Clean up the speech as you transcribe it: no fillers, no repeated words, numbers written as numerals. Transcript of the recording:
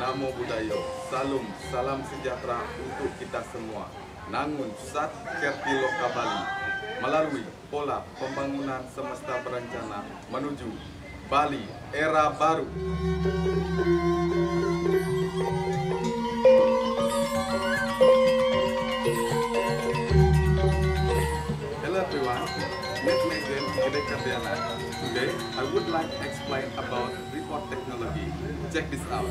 Namo Buddhaya, salam sejahtera untuk kita semua. Nangun Sat Kerti Loka Bali, melalui pola pembangunan semesta berencana menuju Bali era baru. Hello everyone, meet me again Gede Kardiana. Today I would like to explain about report technology. Check this out.